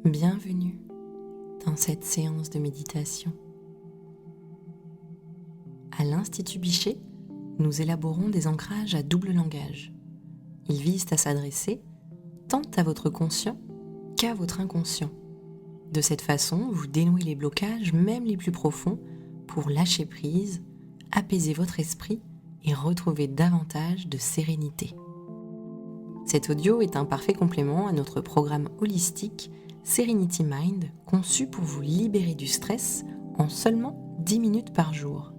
Bienvenue dans cette séance de méditation. À l'Institut Bichet, nous élaborons des ancrages à double langage. Ils visent à s'adresser tant à votre conscient qu'à votre inconscient. De cette façon, vous dénouez les blocages, même les plus profonds, pour lâcher prise, apaiser votre esprit et retrouver davantage de sérénité. Cet audio est un parfait complément à notre programme holistique Serenity Mind, conçu pour vous libérer du stress en seulement 10 minutes par jour.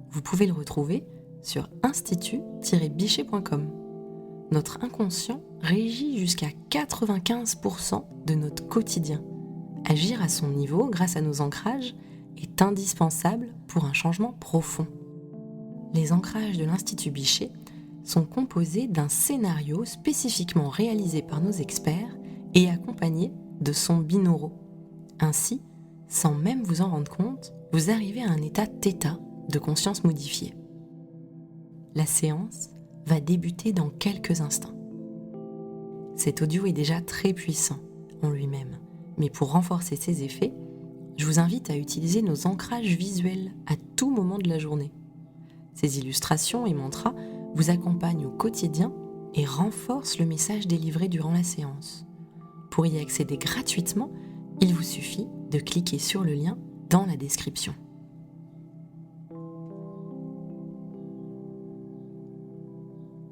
Vous pouvez le retrouver sur institut-bichet.com. Notre inconscient régit jusqu'à 95% de notre quotidien. Agir à son niveau grâce à nos ancrages est indispensable pour un changement profond. Les ancrages de l'Institut Bichet sont composés d'un scénario spécifiquement réalisé par nos experts et accompagné de sons binauraux. Ainsi, sans même vous en rendre compte, vous arrivez à un état θ de conscience modifiée. La séance va débuter dans quelques instants. Cet audio est déjà très puissant en lui-même, mais pour renforcer ses effets, je vous invite à utiliser nos ancrages visuels à tout moment de la journée. Ces illustrations et mantras vous accompagnent au quotidien et renforcent le message délivré durant la séance. Pour y accéder gratuitement, il vous suffit de cliquer sur le lien dans la description.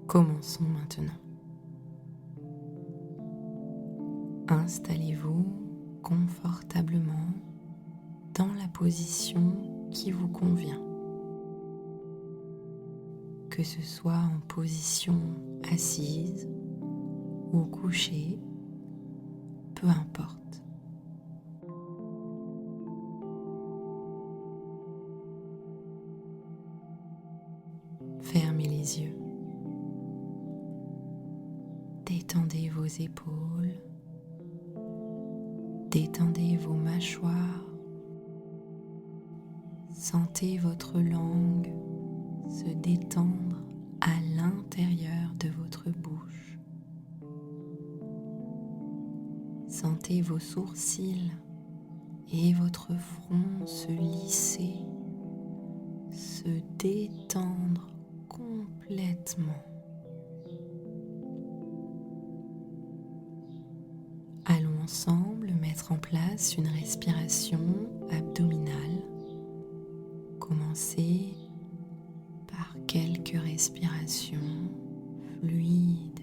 Commençons maintenant. Installez-vous confortablement dans la position qui vous convient. Que ce soit en position assise ou couchée, peu importe. Fermez les yeux. Détendez vos épaules. Détendez vos mâchoires. Sentez votre langue se détendre à l'intérieur de votre bouche. Sentez vos sourcils et votre front se lisser, se détendre complètement. Allons ensemble mettre en place une respiration abdominale. Commencez par quelques respirations fluides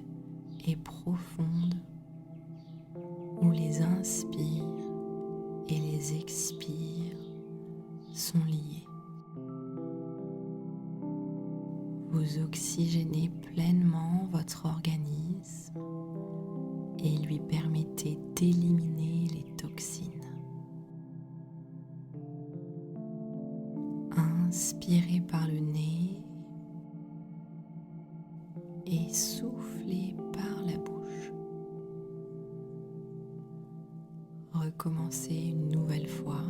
et profondes où les inspires et les expires sont liés. Vous oxygénez pleinement votre organisme et lui permettez d'éliminer les toxines. Inspirez par le nez et soufflez par la bouche. Recommencez une nouvelle fois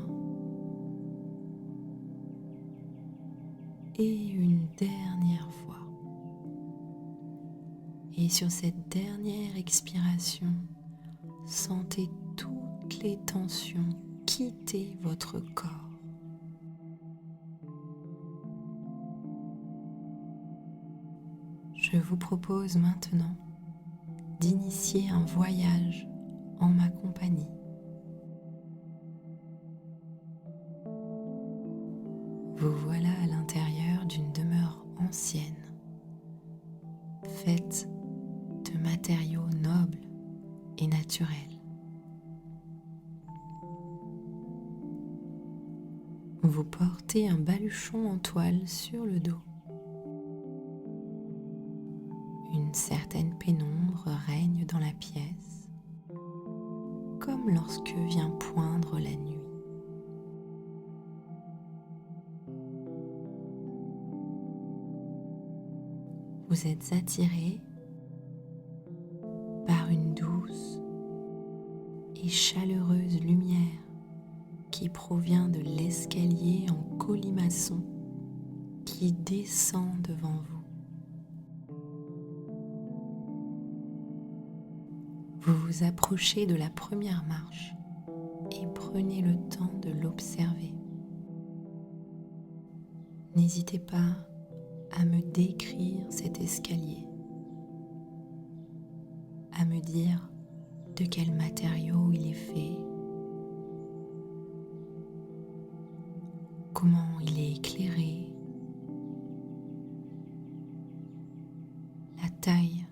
et une dernière fois. Et sur cette dernière expiration, sentez toutes les tensions quitter votre corps. Je vous propose maintenant d'initier un voyage en ma compagnie. Vous voilà à l'intérieur d'une demeure ancienne, faite de matériaux nobles et naturels. Vous portez un baluchon en toile sur le dos. Une certaine pénombre règne dans la pièce, comme lorsque vient poindre la nuit. Vous êtes attiré par une douce et chaleureuse lumière qui provient de l'escalier en colimaçon qui descend devant vous. Vous vous approchez de la première marche prenez le temps de l'observer. N'hésitez pas à me décrire cet escalier, à me dire de quel matériau il est fait, comment il est éclairé, la taille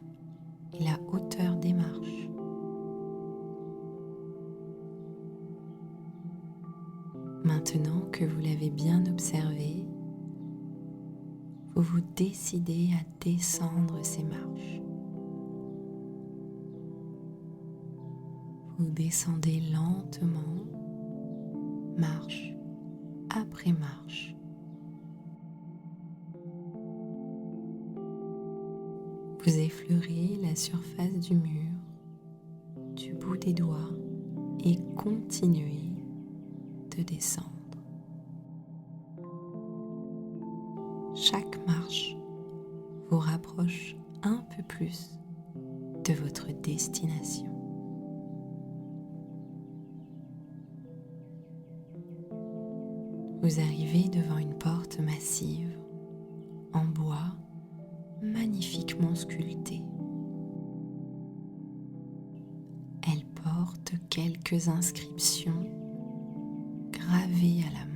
et la hauteur des marches. Maintenant que vous l'avez bien observé, vous vous décidez à descendre ces marches. Vous descendez lentement, marche après marche. Vous effleurez la surface du mur, du bout des doigts et continuez de descendre. Chaque marche vous rapproche un peu plus de votre destination. Vous arrivez devant une porte massive en bois magnifiquement sculptée. Elle porte quelques inscriptions gravées à la main.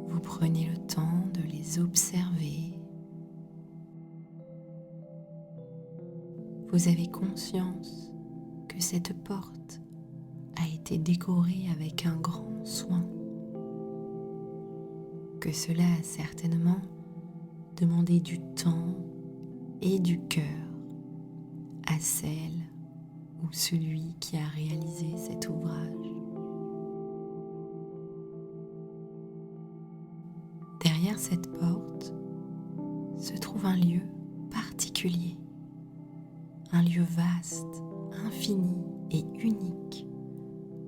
Vous prenez le temps de les observer. Vous avez conscience que cette porte a été décorée avec un grand soin, que cela a certainement demandé du temps et du cœur à celle ou celui qui a réalisé cet ouvrage. Derrière cette porte se trouve un lieu particulier, un lieu vaste, infini et unique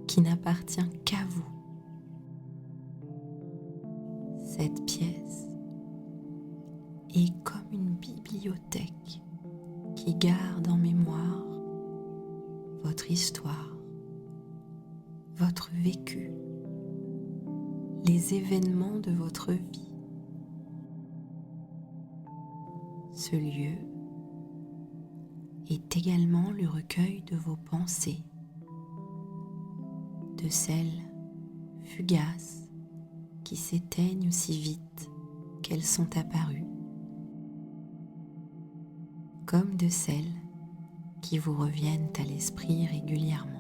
qui n'appartient qu'à vous. Cette pièce est comme une bibliothèque qui garde en mémoire votre histoire, votre vécu, les événements de votre vie. Ce lieu est également le recueil de vos pensées, de celles fugaces qui s'éteignent aussi vite qu'elles sont apparues, comme de celles qui vous reviennent à l'esprit régulièrement.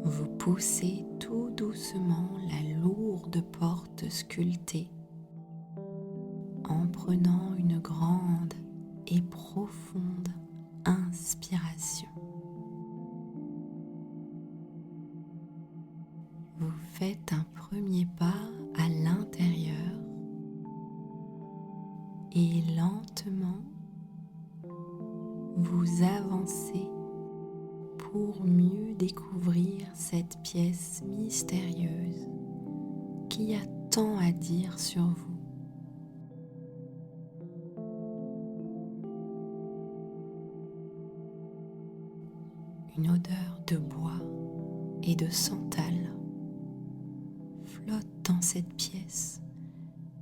Vous poussez tout doucement la lourde porte sculptée en prenant une grande et profonde inspiration. Vous faites un premier pas à l'intérieur et lentement vous avancez pour mieux découvrir cette pièce mystérieuse qui a tant à dire sur vous. Une odeur de bois et de santal flotte dans cette pièce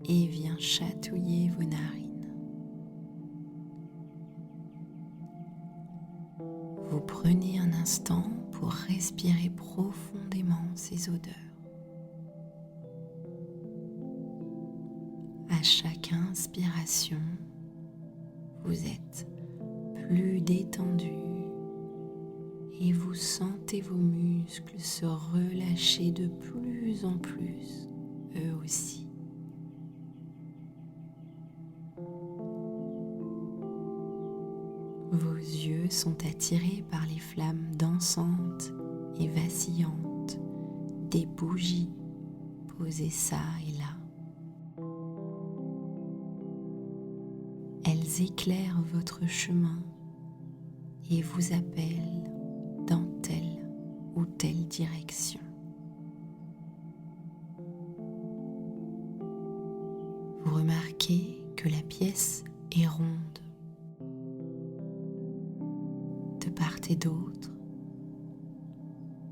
et vient chatouiller vos narines. Vous prenez un instant pour respirer profondément ces odeurs. À chaque inspiration, vous êtes plus détendu et vous sentez vos muscles se relâcher de plus en plus, eux aussi. Vos yeux sont attirés par les flammes dansantes et vacillantes des bougies posées ça et là. Elles éclairent votre chemin et vous appellent dans telle ou telle direction. Vous remarquez que la pièce est ronde et d'autres,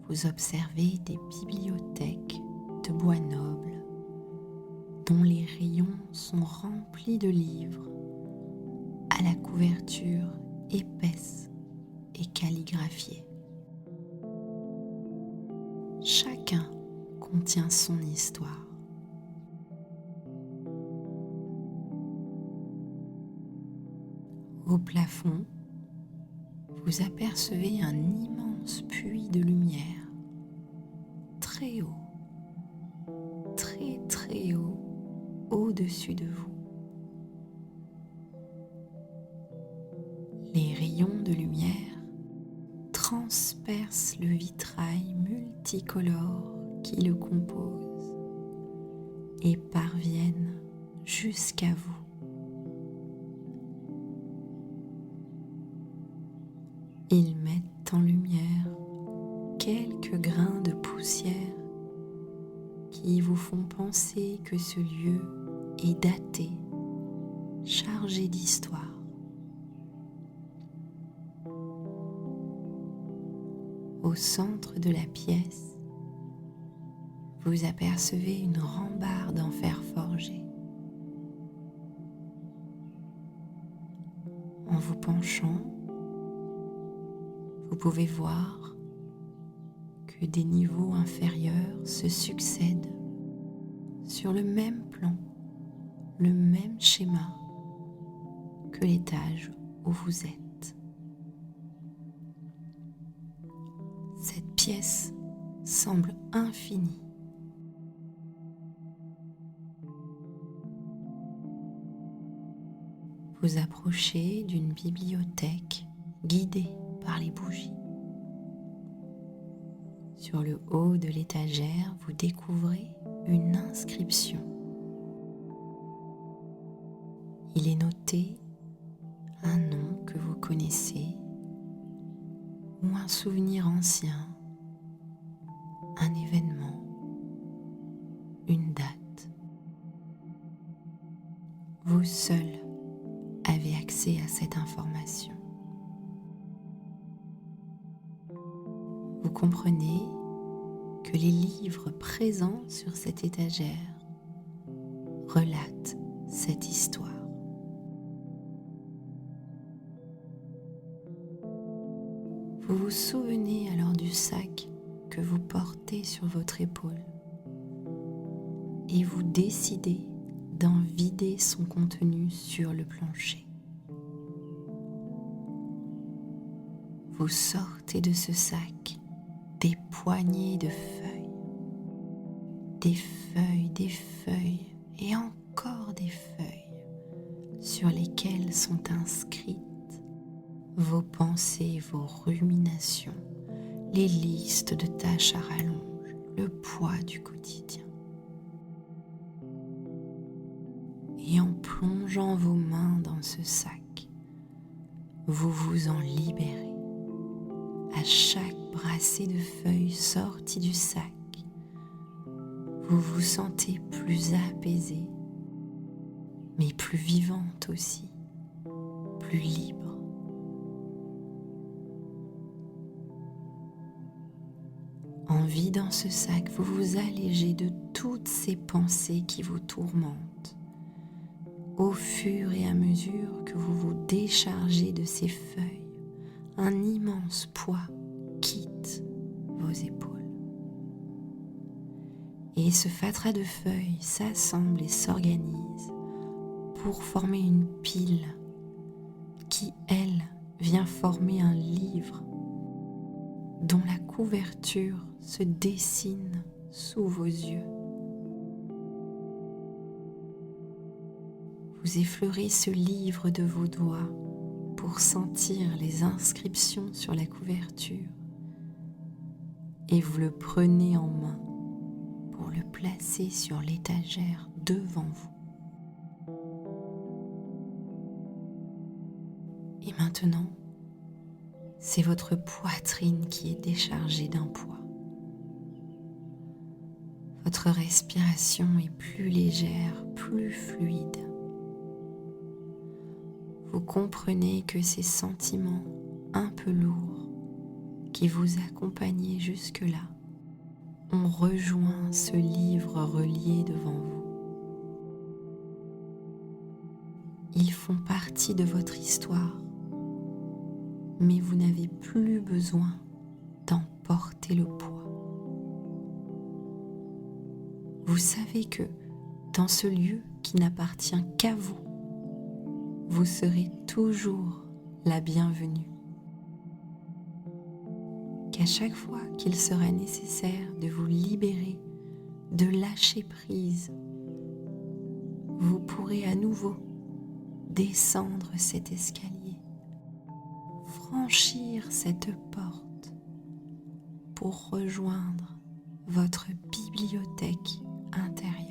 vous observez des bibliothèques de bois noble dont les rayons sont remplis de livres à la couverture épaisse et calligraphiée. Chacun contient son histoire. Au plafond, vous apercevez un immense puits de lumière, très haut, très très haut, au-dessus de vous. Les rayons de lumière transpercent le vitrail multicolore qui le compose et parviennent jusqu'à vous. Ils mettent en lumière quelques grains de poussière qui vous font penser que ce lieu est daté, chargé d'histoire. Au centre de la pièce, vous apercevez une rambarde en fer forgé. En vous penchant, vous pouvez voir que des niveaux inférieurs se succèdent sur le même plan, le même schéma que l'étage où vous êtes. Cette pièce semble infinie. Vous approchez d'une bibliothèque guidée par les bougies. Sur le haut de l'étagère, vous découvrez une inscription. Il est noté un nom que vous connaissez ou un souvenir ancien, un événement, une date. Vous seul avez accès à cette information. Vous comprenez que les livres présents sur cette étagère relatent cette histoire. Vous vous souvenez alors du sac que vous portez sur votre épaule et vous décidez d'en vider son contenu sur le plancher. Vous sortez de ce sac des poignées de feuilles, des feuilles et encore des feuilles sur lesquelles sont inscrites vos pensées, vos ruminations, les listes de tâches à rallonge, le poids du quotidien. Et en plongeant vos mains dans ce sac, vous vous en libérez. À chaque brassée de feuilles sortie du sac, vous vous sentez plus apaisée, mais plus vivante aussi, plus libre. En vidant ce sac, vous vous allégez de toutes ces pensées qui vous tourmentent. Au fur et à mesure que vous vous déchargez de ces feuilles, un immense poids quitte vos épaules. Et ce fatras de feuilles s'assemble et s'organise pour former une pile qui, elle, vient former un livre dont la couverture se dessine sous vos yeux. Vous effleurez ce livre de vos doigts pour sentir les inscriptions sur la couverture et vous le prenez en main pour le placer sur l'étagère devant vous. Et maintenant, c'est votre poitrine qui est déchargée d'un poids. Votre respiration est plus légère, plus fluide. Vous comprenez que ces sentiments un peu lourds qui vous accompagnaient jusque-là ont rejoint ce livre relié devant vous. Ils font partie de votre histoire, mais vous n'avez plus besoin d'en porter le poids. Vous savez que dans ce lieu qui n'appartient qu'à vous, vous serez toujours la bienvenue. Qu'à chaque fois qu'il sera nécessaire de vous libérer, de lâcher prise, vous pourrez à nouveau descendre cet escalier, franchir cette porte pour rejoindre votre bibliothèque intérieure.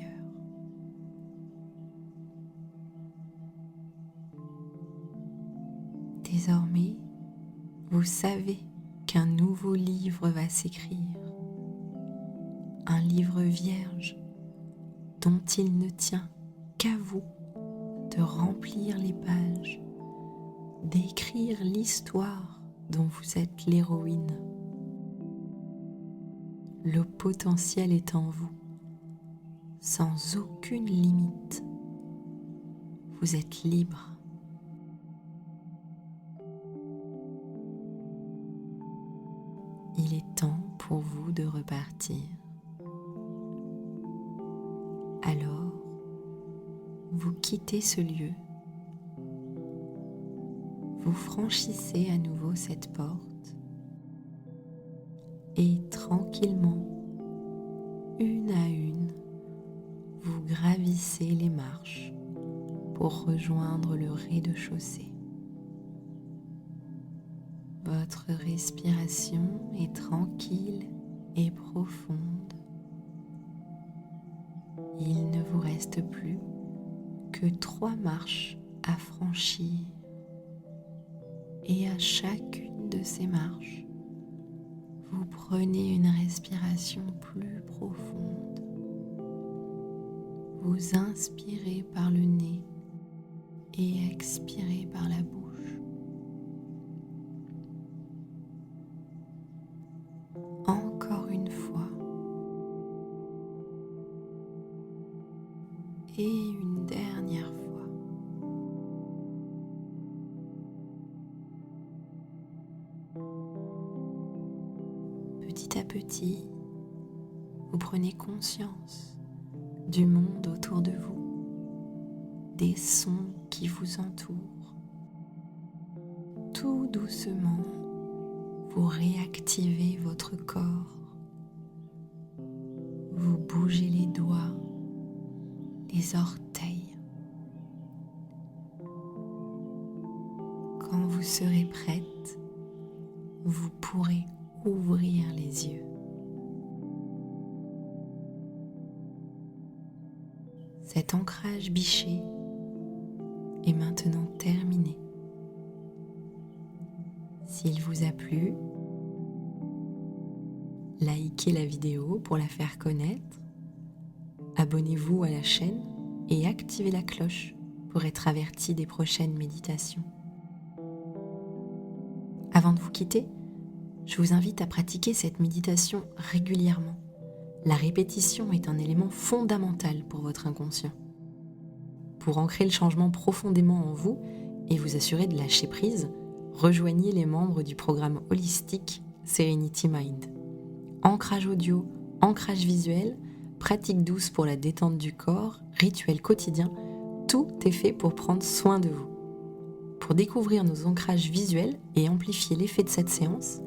Désormais, vous savez qu'un nouveau livre va s'écrire, un livre vierge dont il ne tient qu'à vous de remplir les pages, d'écrire l'histoire dont vous êtes l'héroïne. Le potentiel est en vous, sans aucune limite. Vous êtes libre. Il est temps pour vous de repartir. Alors, vous quittez ce lieu, vous franchissez à nouveau cette porte et tranquillement, une à une, vous gravissez les marches pour rejoindre le rez-de-chaussée. Votre respiration est tranquille et profonde. Il ne vous reste plus que 3 marches à franchir. Et à chacune de ces marches, vous prenez une respiration plus profonde. Vous inspirez par le nez et expirez par la bouche. Encore une fois. Et une dernière fois. Petit à petit, vous prenez conscience du monde autour de vous, des sons qui vous entourent. Tout doucement, vous réactivez votre corps. Vous bougez les doigts, les orteils. Quand vous serez prête, vous pourrez ouvrir les yeux. Cet ancrage biché est maintenant terminé. S'il vous a plu, likez la vidéo pour la faire connaître, abonnez-vous à la chaîne et activez la cloche pour être averti des prochaines méditations. Avant de vous quitter, je vous invite à pratiquer cette méditation régulièrement. La répétition est un élément fondamental pour votre inconscient. Pour ancrer le changement profondément en vous et vous assurer de lâcher prise, rejoignez les membres du programme holistique Serenity Mind. Ancrage audio, ancrage visuel, pratique douce pour la détente du corps, rituel quotidien, tout est fait pour prendre soin de vous. Pour découvrir nos ancrages visuels et amplifier l'effet de cette séance,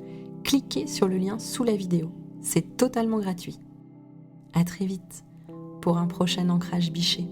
cliquez sur le lien sous la vidéo. C'est totalement gratuit. À très vite pour un prochain ancrage biché.